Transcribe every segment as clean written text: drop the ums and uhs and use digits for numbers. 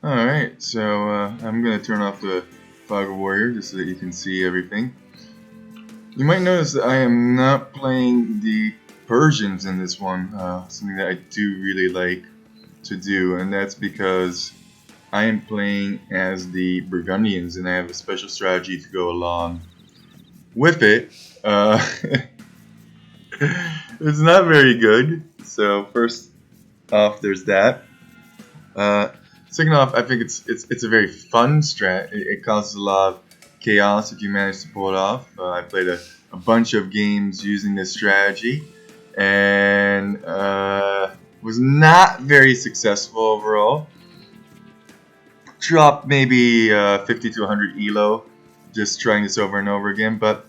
Alright, so I'm going to turn off the Fog of Warrior just so that you can see everything. You might notice that I am not playing the Persians in this one, something that I do really like to do, and that's because I am playing as the Burgundians and I have a special strategy to go along with it. It's not very good, so first off there's that. Uh, Second off, I think it's a very fun strat. It causes a lot of chaos if you manage to pull it off. I played a bunch of games using this strategy, and was not very successful overall. Dropped maybe 50 to 100 elo just trying this over and over again. But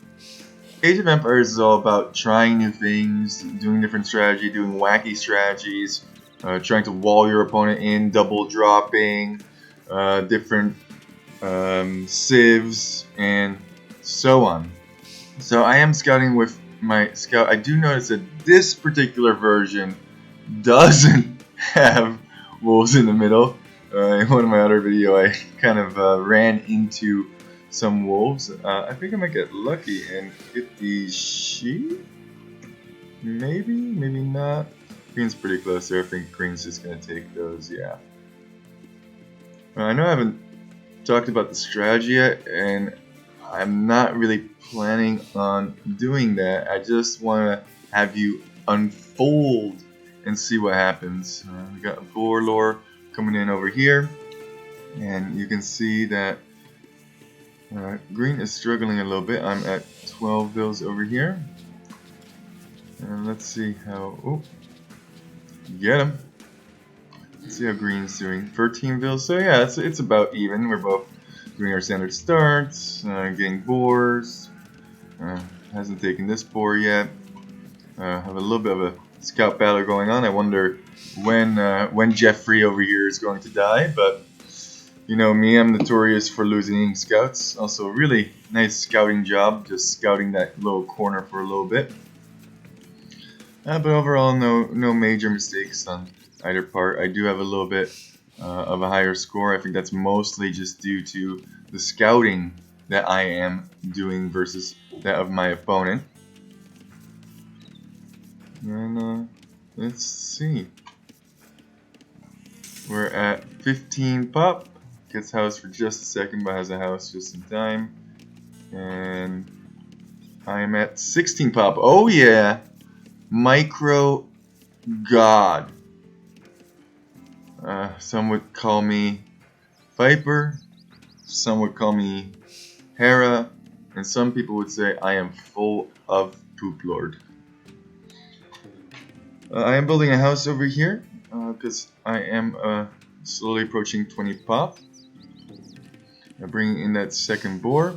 Age of Empires is all about trying new things, doing different strategy, doing wacky strategies, trying to wall your opponent in, double dropping, different civs, and so on. So I am scouting with my scout. I do notice that this particular version doesn't have wolves in the middle. In one of my other video, I kind of ran into some wolves. I think I might get lucky and get the sheep. Maybe, maybe not. Green's pretty close there. I think green's just gonna take those. Yeah. I know I haven't talked about the strategy yet, and I'm not really planning on doing that. I just want to have you unfold and see what happens. We got a warlord coming in over here, and you can see that green is struggling a little bit. I'm at 12 bills over here, and let's see how. Oh, get him. Let's see how green's doing. 13 bills. So yeah, it's about even. We're both doing our standard starts, getting boars. Hasn't taken this boar yet. Have a little bit of a scout battle going on. I wonder when Jeffrey over here is going to die, but you know me, I'm notorious for losing scouts. Also, really nice scouting job, just scouting that little corner for a little bit. But overall, no major mistakes on either part. I do have a little bit of a higher score. I think that's mostly just due to the scouting that I am doing versus that of my opponent. And let's see. We're at 15 pop. Gets house for just a second, but has a house just in time. And I'm at 16 pop. Oh yeah! Micro God. Some would call me Viper, some would call me Hera, and some people would say I am full of poop lord. I am building a house over here because I am slowly approaching 20 pop. I'm bringing in that second boar.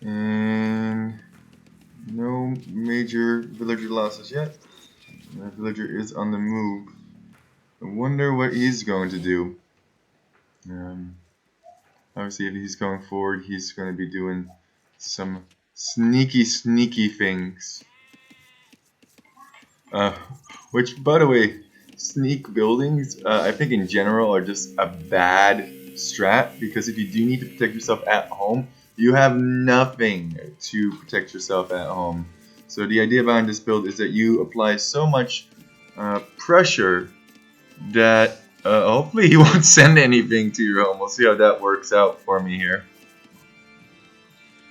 And no major villager losses yet. The villager is on the move. I wonder what he's going to do. Obviously, if he's going forward, he's going to be doing some sneaky things. Which, by the way, sneak buildings, I think in general are just a bad strat, because if you do need to protect yourself at home, you have nothing to protect yourself at home. So the idea behind this build is that you apply so much pressure that hopefully he won't send anything to your home. We'll see how that works out for me here.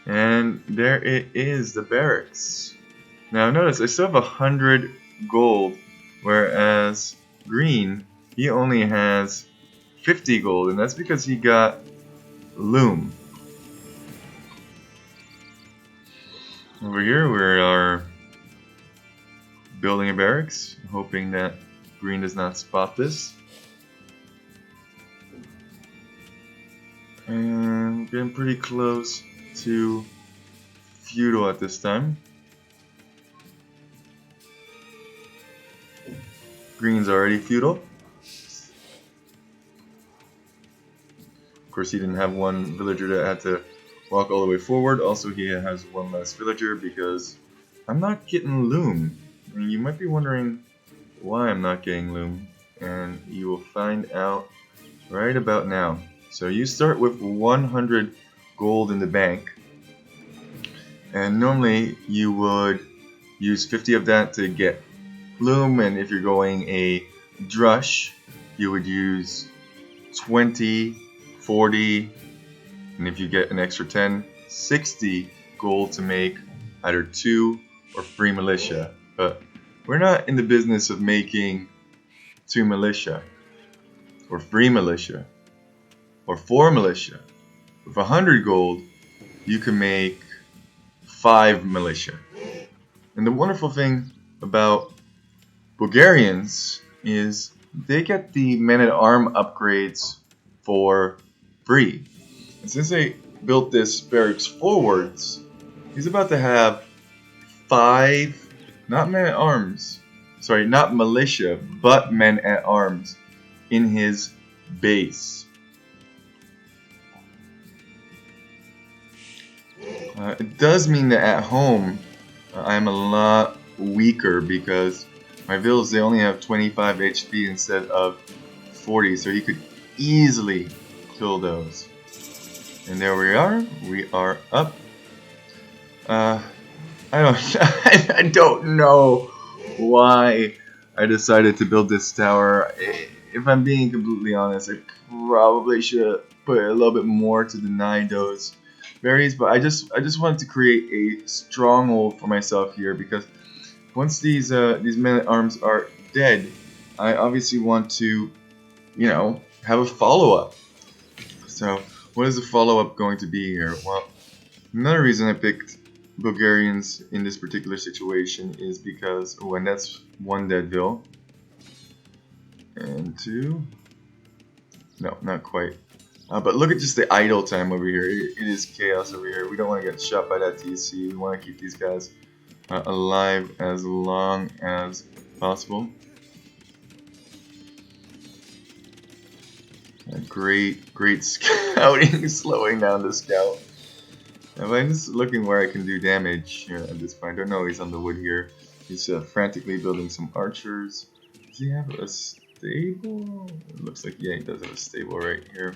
And there it is, the barracks. Now notice I still have 100 gold, whereas green, he only has 50 gold, and that's because he got loom. Over here we are building a barracks, hoping that green does not spot this. And getting pretty close to feudal at this time. Green's already feudal. Of course, he didn't have one villager that had to walk all the way forward. Also, he has one less villager because I'm not getting loom. I mean, you might be wondering why I'm not getting loom, and you will find out right about now. So you start with 100 gold in the bank, and normally you would use 50 of that to get loom, and if you're going a drush, you would use 20, 40, and if you get an extra 10, 60 gold to make either 2 or 3 militia. But we're not in the business of making 2 militia, or 3 militia, or 4 militia. With 100 gold, you can make 5 militia. And the wonderful thing about Bulgarians is they get the men-at-arm upgrades for free. And since they built this barracks forwards, he's about to have 5, not men-at-arms, sorry, not militia, but men-at-arms in his base. It does mean that at home, I'm a lot weaker because my villas, they only have 25 HP instead of 40, so he could easily kill those. And there we are up. I don't I don't know why I decided to build this tower. If I'm being completely honest, I probably should have put a little bit more to deny those berries, but I just wanted to create a stronghold for myself here, because once these men-at-arms are dead, I obviously want to, you know, have a follow-up. So what is the follow-up going to be here? Well, another reason I picked Bulgarians in this particular situation is because, oh, and that's 1 Deadville. And 2. No, not quite. But look at just the idle time over here. It is chaos over here. We don't want to get shot by that TC. We want to keep these guys alive as long as possible. Great scouting, slowing down the scout. If I'm just looking where I can do damage here at this point. I don't know, he's on the wood here. He's frantically building some archers. Does he have a stable? It looks like, yeah, he does have a stable right here.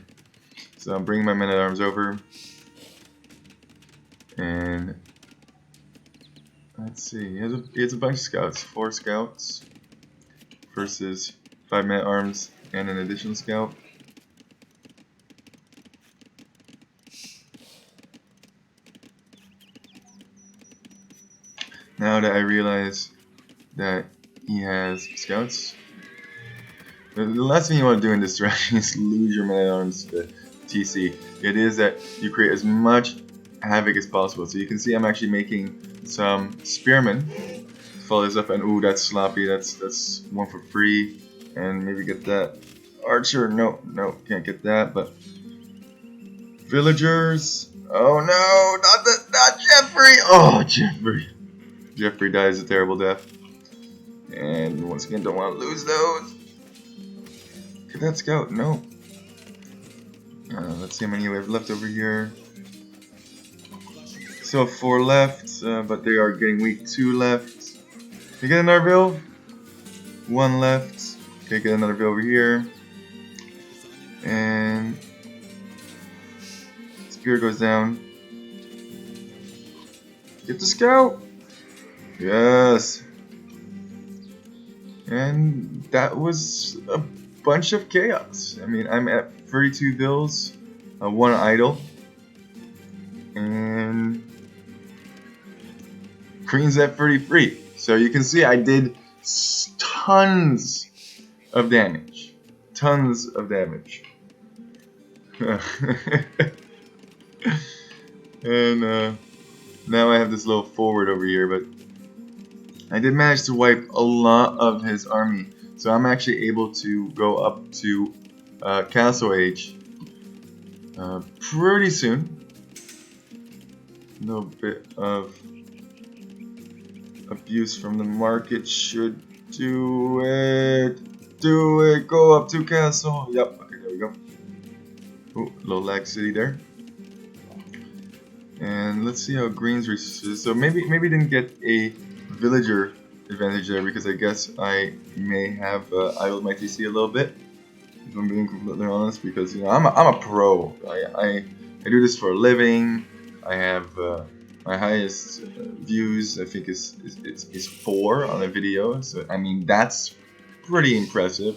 So I'm bringing my men-at-arms over. And let's see, he has a bunch of scouts. 4 scouts versus 5 men-at-arms and an additional scout. Now that I realize that he has scouts, the last thing you want to do in this direction is lose your men-at-arms to TC. It is that you create as much havoc as possible. So you can see I'm actually making some spearmen. Follow this up, and ooh, that's sloppy. That's 1 for free, and maybe get that archer. No, can't get that. But villagers. Oh no, not Jeffrey. Oh, Jeffrey dies a terrible death. And once again, don't want to lose those. Get that scout. No. Let's see how many we have left over here. So 4 left, but they are getting weak. 2 left. Can you get another bill? 1 left. Okay, get another bill over here. And spear goes down. Get the scout. Yes. And that was a bunch of chaos. I mean, I'm at 32 bills, 1 idle, and Queen's at 33. So you can see I did tons of damage. Tons of damage. And now I have this little forward over here, but I did manage to wipe a lot of his army. So I'm actually able to go up to Castle Age pretty soon. A little bit of abuse from the market should do it. Do it. Go up to Castle. Yep. Okay, there we go. Ooh, low lag city there. And let's see how Green's resources. So maybe didn't get a villager advantage there because I guess I may have idled my TC a little bit. If I'm being completely honest, because you know I'm a pro. I do this for a living. I have my highest views. I think is 4 on a video. So I mean that's pretty impressive.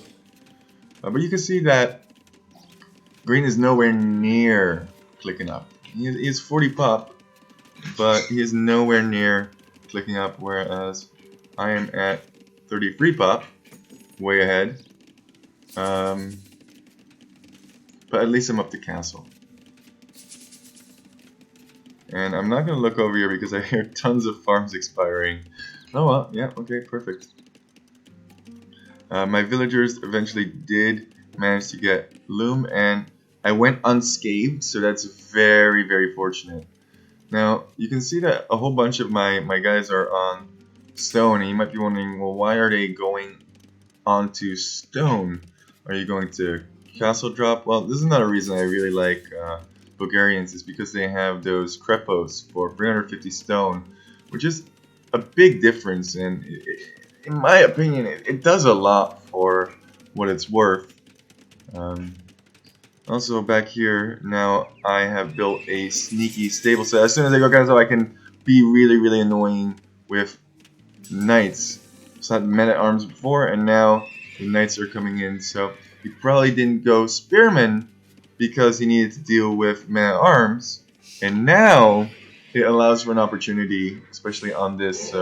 But you can see that green is nowhere near clicking up. He is 40 pop, but he is nowhere near clicking up. Whereas I am at 33 pop, way ahead. But at least I'm up to castle. And I'm not going to look over here because I hear tons of farms expiring. Oh well, yeah, okay, perfect. My villagers eventually did manage to get loom, and I went unscathed, so that's very, very fortunate. Now, you can see that a whole bunch of my guys are on stone, and you might be wondering, well, why are they going onto stone? Are you going to castle drop? Well, this is not a reason I really like Bulgarians, is because they have those crepos for 350 stone, which is a big difference, and in my opinion, it does a lot for what it's worth. Also back here, now I have built a sneaky stable, so as soon as I go castle, I can be really, really annoying with knights. So I had men-at-arms before, and now the knights are coming in, so he probably didn't go spearman because he needed to deal with men-at-arms, and now it allows for an opportunity, especially on this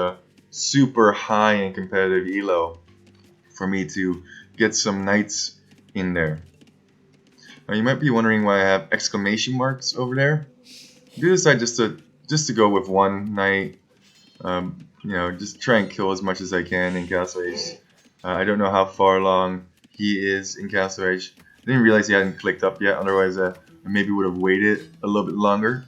super high and competitive elo, for me to get some knights in there. Now you might be wondering why I have exclamation marks over there. I do decide just to go with one knight. You know, just try and kill as much as I can in Castle Age. I don't know how far along he is in Castle Age. I didn't realize he hadn't clicked up yet, otherwise I maybe would have waited a little bit longer.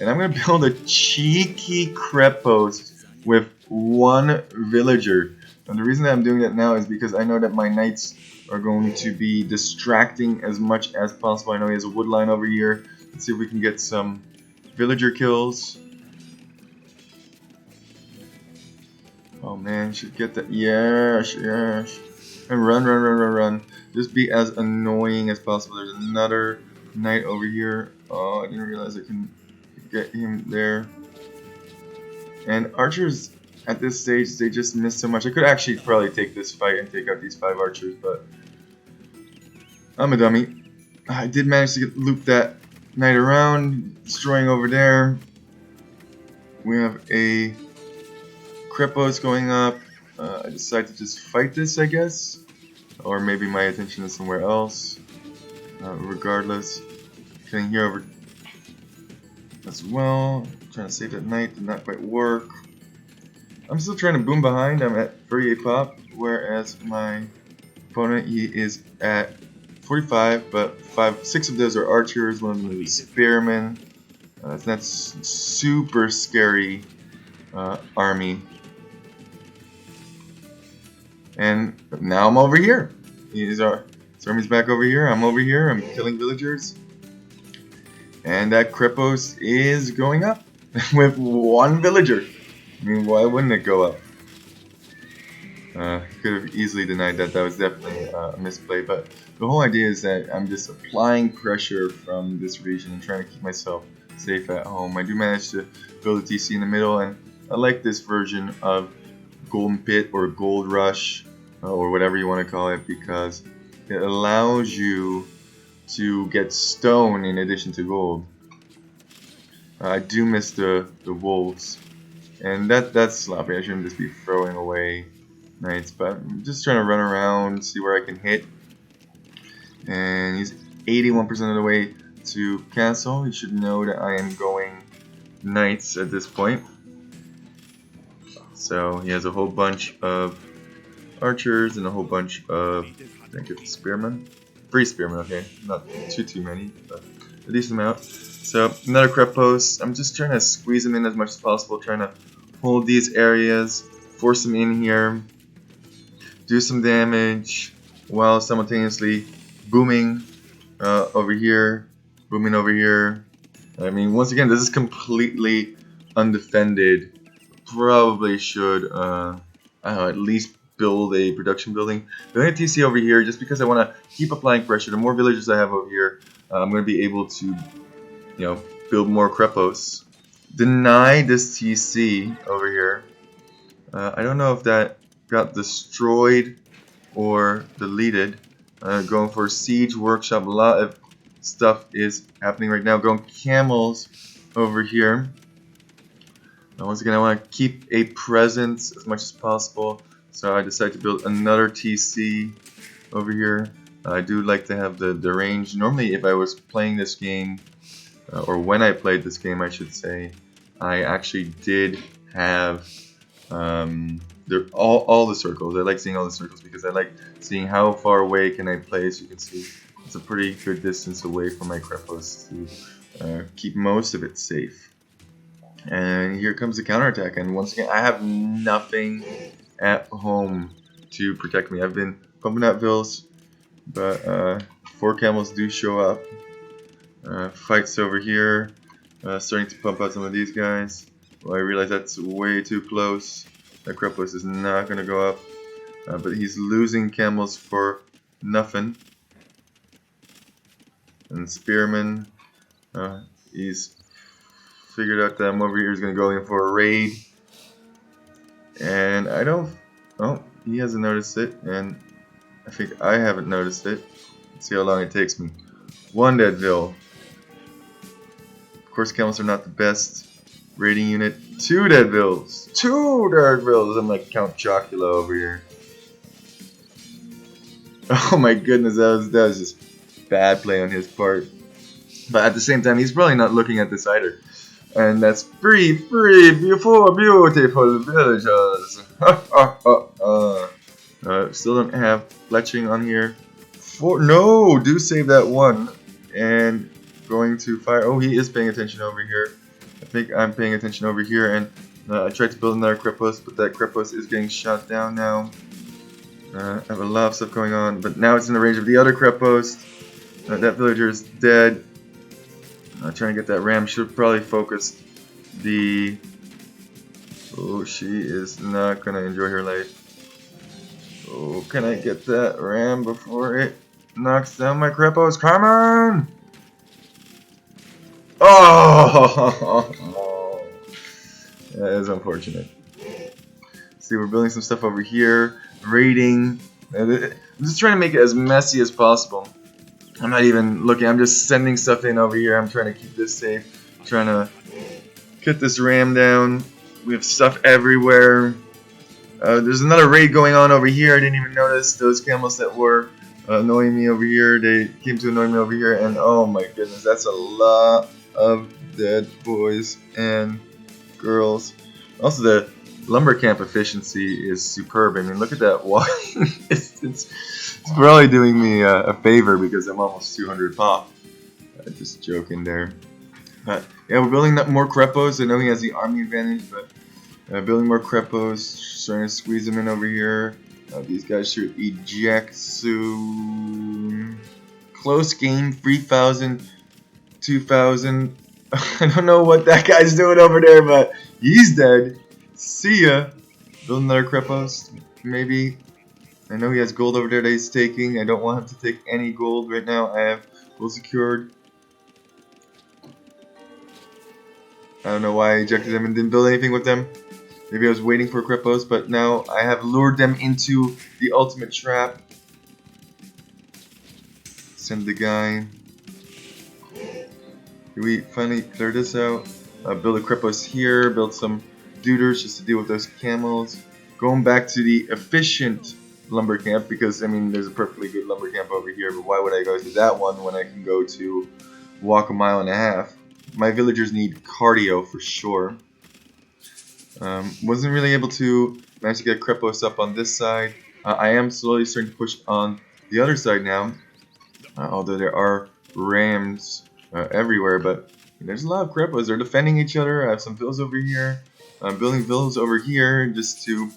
And I'm going to build a cheeky crep post with one villager. And the reason that I'm doing that now is because I know that my knights are going to be distracting as much as possible. I know he has a wood line over here. Let's see if we can get some villager kills. Oh man, should get that. Yes, yes. And run. Just be as annoying as possible. There's another knight over here. Oh, I didn't realize I can get him there. And archers at this stage, they just miss so much. I could actually probably take this fight and take out these 5 archers, but I'm a dummy. I did manage to loop that knight around, destroying over there. We have a Crepos going up. I decide to just fight this, I guess. Or maybe my attention is somewhere else. Regardless. Getting here over as well. Trying to save that knight, did not quite work. I'm still trying to boom behind. I'm at 38 pop, whereas my opponent, he is at 45, but 6 of those are archers, one of them is spearmen. That's super scary army. And now I'm over here. His army's back over here. I'm over here. I'm killing villagers. And that Krepos is going up with 1 villager. I mean, why wouldn't it go up? Could have easily denied that. That was definitely a misplay. But the whole idea is that I'm just applying pressure from this region and trying to keep myself safe at home. I do manage to build a TC in the middle, and I like this version of Golden Pit or Gold Rush or whatever you want to call it, because it allows you to get stone in addition to gold. I do miss the wolves, and that's sloppy. I shouldn't just be throwing away knights, but I'm just trying to run around, see where I can hit. And he's 81% of the way to castle. You should know that I am going knights at this point. So he has a whole bunch of archers and a whole bunch of, I think it's spearmen. 3 spearmen, okay, not too many, but a decent amount. So another crep post. I'm just trying to squeeze them in as much as possible, trying to hold these areas, force them in here, do some damage while simultaneously booming over here, booming over here. I mean, once again, this is completely undefended. Probably should at least build a production building. Building a TC over here just because I want to keep applying pressure. The more villagers I have over here, I'm going to be able to, build more crepos. Deny this TC over here. I don't know if that got destroyed or deleted. Going for siege workshop. A lot of stuff is happening right now. Going camels over here. Once again, I want to keep a presence as much as possible, so I decided to build another TC over here. I do like to have the range. Normally, if I was playing this game, or when I played this game, I should say, I actually did have all the circles. I like seeing all the circles because I like seeing how far away can I play. As you can see, it's a pretty good distance away from my crepos to keep most of it safe. And here comes the counterattack, and once again, I have nothing at home to protect me. I've been pumping out vills, but 4 camels do show up. Fights over here, starting to pump out some of these guys. Well, I realize that's way too close. That Krepos is not going to go up, but he's losing camels for nothing. And Spearman, he's figured out that I'm over here. He's going to go in for a raid. And I don't... Oh, he hasn't noticed it. And I think I haven't noticed it. Let's see how long it takes me. 1 Deadville. Of course, camels are not the best raiding unit. 2 Deadvilles. 2 Deadvilles! I'm like Count Chocula over here. Oh my goodness, that was just bad play on his part. But at the same time, he's probably not looking at this either. And that's free, beautiful villagers. Still don't have fletching on here. No, do save that one. And going to fire. Oh, he is paying attention over here. I think I'm paying attention over here. And I tried to build another Krepos, but that Krepos is getting shot down now. I have a lot of stuff going on, but now it's in the range of the other Krepos. That villager is dead. Trying to get that ram. Should probably focus the... Oh, she is not going to enjoy her life. Oh, can I get that ram before it knocks down my Krepos? Come on! Oh! That is unfortunate. See, we're building some stuff over here. Raiding. I'm just trying to make it as messy as possible. I'm not even looking, I'm just sending stuff in over here. I'm trying to keep this safe. I'm trying to get this ram down. We have stuff everywhere. There's another raid going on over here. I didn't even notice those camels that were annoying me over here. They came to annoy me over here, and oh my goodness, that's a lot of dead boys and girls. Also, the lumber camp efficiency is superb. I mean, look at that wine. it's probably doing me a favor because I'm almost 200 pop. Just joking there. But yeah, we're building up more Krepos. I know he has the army advantage, but building more Krepos, trying to squeeze them in over here. These guys should eject soon. Close game, 3,000, 2,000. I don't know what that guy's doing over there, but he's dead. See ya. Build another Krepos, maybe. I know he has gold over there that he's taking. I don't want him to take any gold right now. I have gold secured. I don't know why I ejected them and didn't build anything with them. Maybe I was waiting for Krepos, but now I have lured them into the ultimate trap. Send the guy. Can we finally clear this out? Build a Krepos here, build some duders just to deal with those camels. Going back to the efficient lumber camp, because I mean there's a perfectly good lumber camp over here, but why would I go to that one when I can go to walk a mile and a half? My villagers need cardio for sure. Wasn't really able to manage to get Krepos up on this side. I am slowly starting to push on the other side now, although there are rams everywhere, but there's a lot of Krepos. They're defending each other. I have some villas over here. I'm building villas over here just to,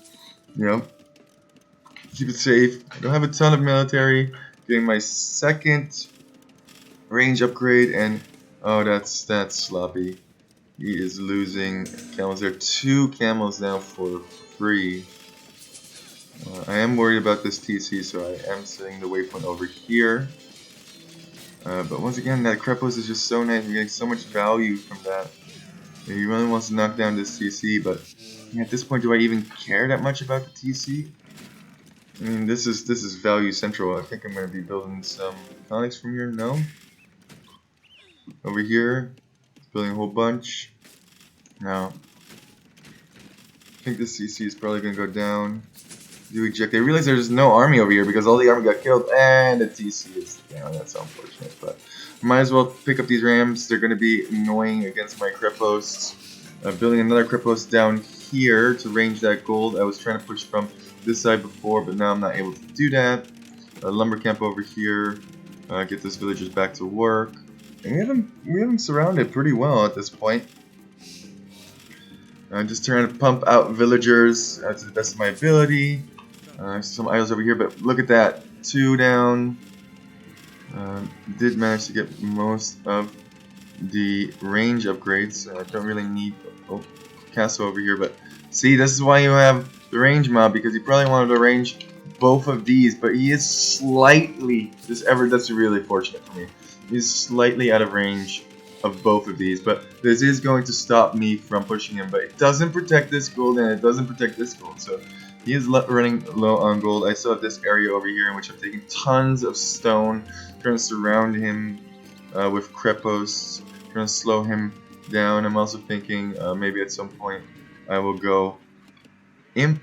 keep it safe. I don't have a ton of military. Getting my second range upgrade, and oh, that's sloppy. He is losing camels. There are 2 camels now for free. I am worried about this TC, so I am setting the waypoint over here. But once again, that Krepos is just so nice. We're getting so much value from that. He really wants to knock down this TC, but at this point, do I even care that much about the TC? I mean, this is value central. I think I'm going to be building some conics from here. No. Over here, building a whole bunch. Now, I think this CC is probably going to go down. Do eject. I realize there's no army over here because all the army got killed and the TC is down. That's unfortunate, but might as well pick up these rams. They're going to be annoying against my Krepos. Building another Krepos down here to range that gold. I was trying to push from this side before, but now I'm not able to do that. Lumber camp over here. Get those villagers back to work. And we have them surrounded pretty well at this point. I'm just trying to pump out villagers to the best of my ability. Some idols over here, but look at that. 2 down. Did manage to get most of the range upgrades. I don't really need castle over here, but see, this is why you have the range mob, because he probably wanted to range both of these, but he is slightly, that's really fortunate for me. He's slightly out of range of both of these, but this is going to stop me from pushing him, but it doesn't protect this gold and it doesn't protect this gold, so he is running low on gold. I still have this area over here in which I'm taking tons of stone, trying to surround him with Krepos, trying to slow him down. I'm also thinking maybe at some point I will go Imp.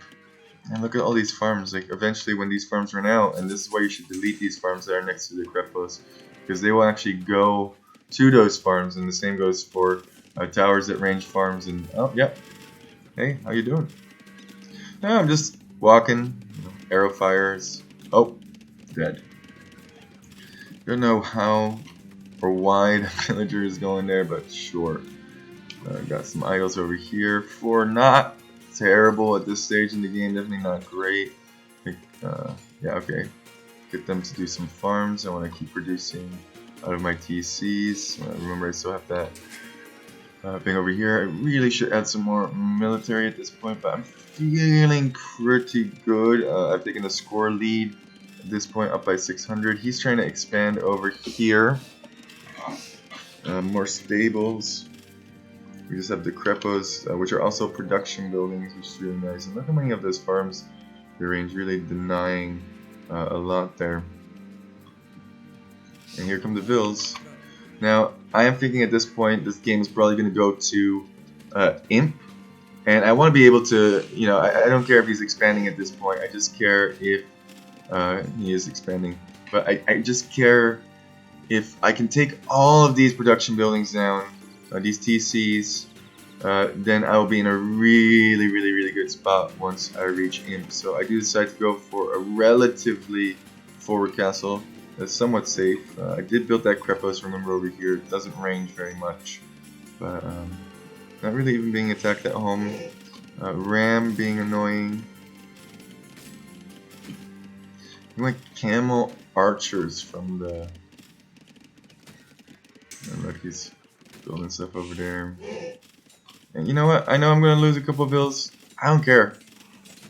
And look at all these farms. Like, eventually when these farms run out, and this is why you should delete these farms that are next to the Krepos, because they will actually go to those farms, and the same goes for towers that range farms. And oh, yep. Hey, how you doing? No, I'm just walking. Arrow fires. Oh, dead. Don't know how or why the villager is going there, but sure. Got some idols over here for not terrible at this stage in the game. Definitely not great. Yeah, okay. Get them to do some farms. I want to keep producing out of my TCs. Remember, I still have that thing over here. I really should add some more military at this point, but I'm feeling pretty good. I've taken the score lead at this point, up by 600. He's trying to expand over here. More stables. We just have the Krepos, which are also production buildings, which is really nice. And look how many of those farms they range, really denying a lot there. And here come the Vills. Now, I am thinking at this point, this game is probably going to go to Imp. And I want to be able to, you know, I don't care if he's expanding at this point. I just care if he is expanding. But I just care if I can take all of these production buildings down, these TCs, then I will be in a really good spot once I reach Imp. So I do decide to go for a relatively forward castle. That's somewhat safe. I did build that Krepos, remember, over here. It doesn't range very much, but not really even being attacked at home. Ram being annoying. Like camel archers from the... And look, he's building stuff over there. And you know what? I know I'm going to lose a couple of bills. I don't care.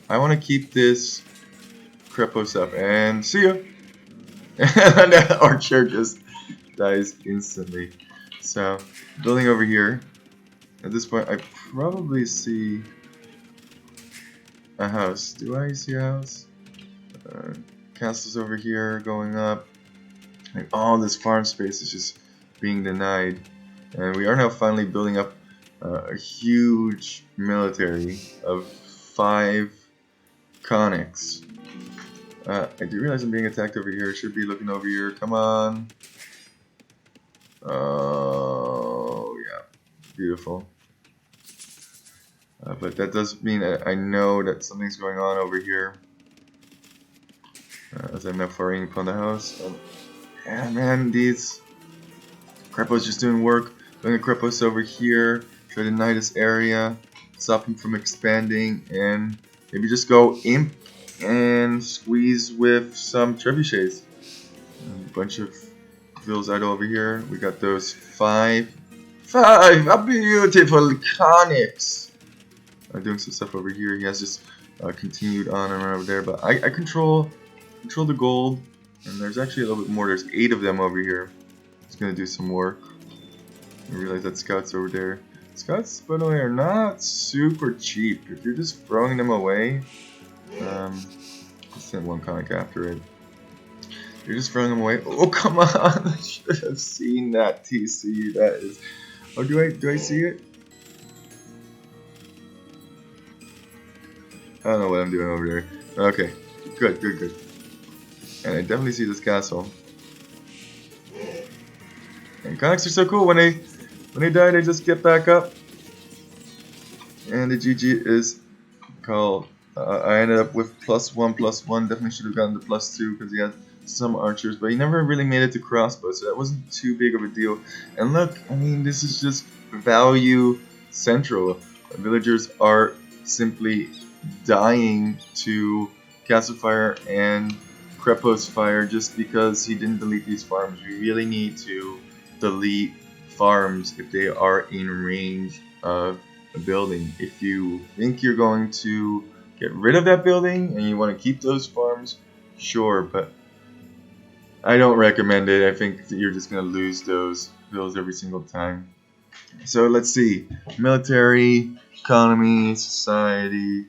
I want to keep this Krepos up. And see ya! And that archer just dies instantly. So, building over here. At this point, I probably see a house. Do I see a house? Castles over here going up. And all this farm space is just being denied. And we are now finally building up a huge military of 5 conics. I do realize I'm being attacked over here. I should be looking over here. Come on. Oh, yeah. Beautiful. But that does mean I know that something's going on over here. As I'm now firing upon the house. Yeah, man, these Krepos just doing work. Doing a Krepos over here. Try to deny this area. Stop him from expanding. And maybe just go Imp and squeeze with some trebuchets. A bunch of Vills idle over here. We got those 5 beautiful conics. Doing some stuff over here. He has just continued on and over there. But I control the gold, and there's actually a little bit more. There's 8 of them over here. Just gonna do some work. I realize that scouts over there. Scouts, by the way, are not super cheap. If you're just throwing them away, I'll send one comic after it. You're just throwing them away. Oh, come on! I should have seen that TC. That is. Oh, do I see it? I don't know what I'm doing over there. Okay, good. And I definitely see this castle. And comics are so cool. When they die, they just get back up. And the GG is called. I ended up with +1/+1. Definitely should have gotten the +2 because he had some archers, but he never really made it to crossbow, so that wasn't too big of a deal. And look, I mean, this is just value central. Villagers are simply dying to Castle Fire and Krepos Fire just because he didn't delete these farms. We really need to delete farms if they are in range of a building. If you think you're going to get rid of that building and you want to keep those farms, sure, but I don't recommend it. I think that you're just going to lose those bills every single time. So let's see. Military, economy, society,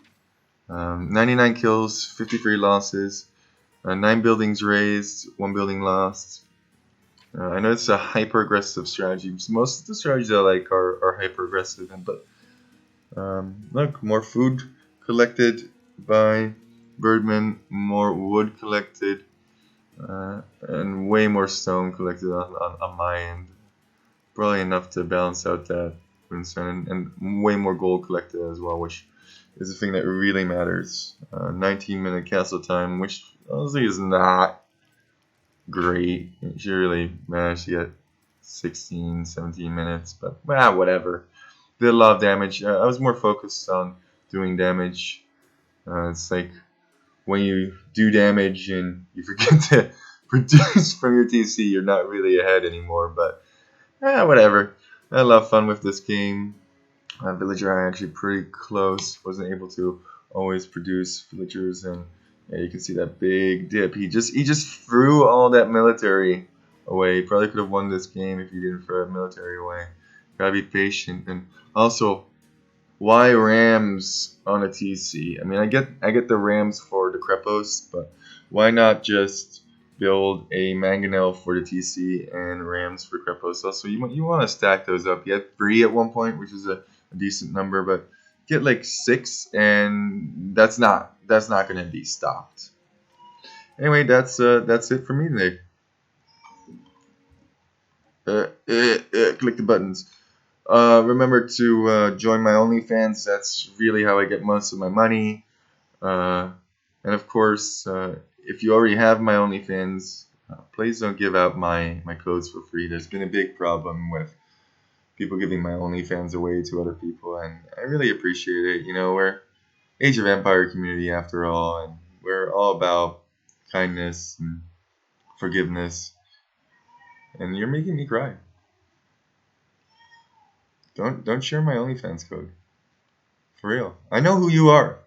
99 kills, 53 losses, 9 buildings raised, 1 building lost. I know it's a hyper-aggressive strategy. Most of the strategies I like are hyper-aggressive, but look, more food collected by Birdman, more wood collected, and way more stone collected on my end. Probably enough to balance out that concern, and way more gold collected as well, which is the thing that really matters. 19-minute castle time, which honestly is not great. You should really manage to get 16, 17 minutes, but whatever. Did a lot of damage. I was more focused on doing damage. It's like when you do damage and you forget to produce from your TC, you're not really ahead anymore, but whatever. I had a lot of fun with this game. Villager are actually pretty close. Wasn't able to always produce villagers, and yeah, you can see that big dip. He just threw all that military away. Probably could have won this game if he didn't throw that military away. Gotta be patient, and also why Rams on a TC? I mean, I get the Rams for the Krepos, but why not just build a Mangonel for the TC and Rams for Krepos? Also, you want to stack those up. You had 3 at one point, which is a decent number, but get like 6, and that's not going to be stopped. Anyway, that's it for me today. Click the buttons. Remember to join my OnlyFans. That's really how I get most of my money. And of course, if you already have my OnlyFans, please don't give out my codes for free. There's been a big problem with people giving my OnlyFans away to other people, and I really appreciate it. You know, we're Age of Empire community after all, and we're all about kindness and forgiveness. And you're making me cry. Don't share my OnlyFans code. For real. I know who you are.